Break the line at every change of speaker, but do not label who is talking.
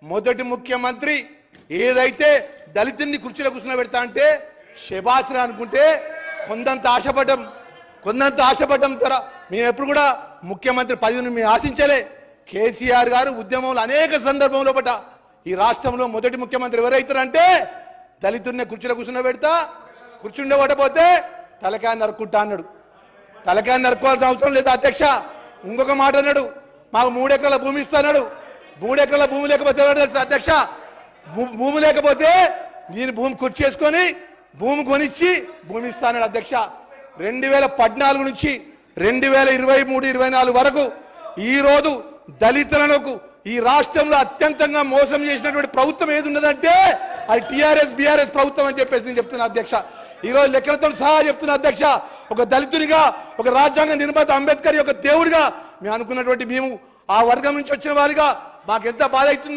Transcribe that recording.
మొదటి ముఖ్యమంత్రి ఏదైతే దళితుల్ని కుర్చీలో కూర్చోబెడతా అంటే శబాస్రా అనుకుంటే కొందంత ఆశపడ్డం తర మేము ఎప్పుడు కూడా ముఖ్యమంత్రి పదవిని మేము ఆశించలే. కేసీఆర్ గారు ఉద్యమంలో అనేక సందర్భంలో పట ఈ రాష్ట్రంలో మొదటి ముఖ్యమంత్రి ఎవరైతారంటే దళితుల్ని కుర్చీలో కూర్చోబెడతా కూర్చుండబడపోతే తలకాయ నరుక్కుంటా అన్నాడు. తలకాయ నరుక్కోవాల్సిన అవసరం లేదు అధ్యక్ష. ఇంకొక మాట అన్నాడు, మాకు 3 ఎకరాల భూమి ఇస్తాడు. 3 ఎకరాల భూమి లేకపోతే అధ్యక్ష, భూమి లేకపోతే నేను భూమి కుర్చేసుకొని భూమి కొనిచ్చి భూమి ఇస్తాడు అధ్యక్ష. 2014 నుంచి 2023-24 వరకు ఈ రోజు దళితులకు ఈ రాష్ట్రంలో అత్యంతంగా మోసం చేసినటువంటి ప్రభుత్వం ఏది ఉన్నదంటే అది టీఆర్ఎస్ బీఆర్ఎస్ ప్రభుత్వం అని చెప్పేసి నేను చెప్తున్నా అధ్యక్ష. ఈ రోజు లెక్కలతో సహా చెప్తున్నా అధ్యక్ష. ఒక దళితునిగా, ఒక రాజ్యాంగ నిర్మాత అంబేద్కర్ యొక్క దేవుడిగా మేము అనుకున్నటువంటి మేము ఆ వర్గం నుంచి వచ్చిన వారిగా మాకు ఎంత బాధ అవుతుంది.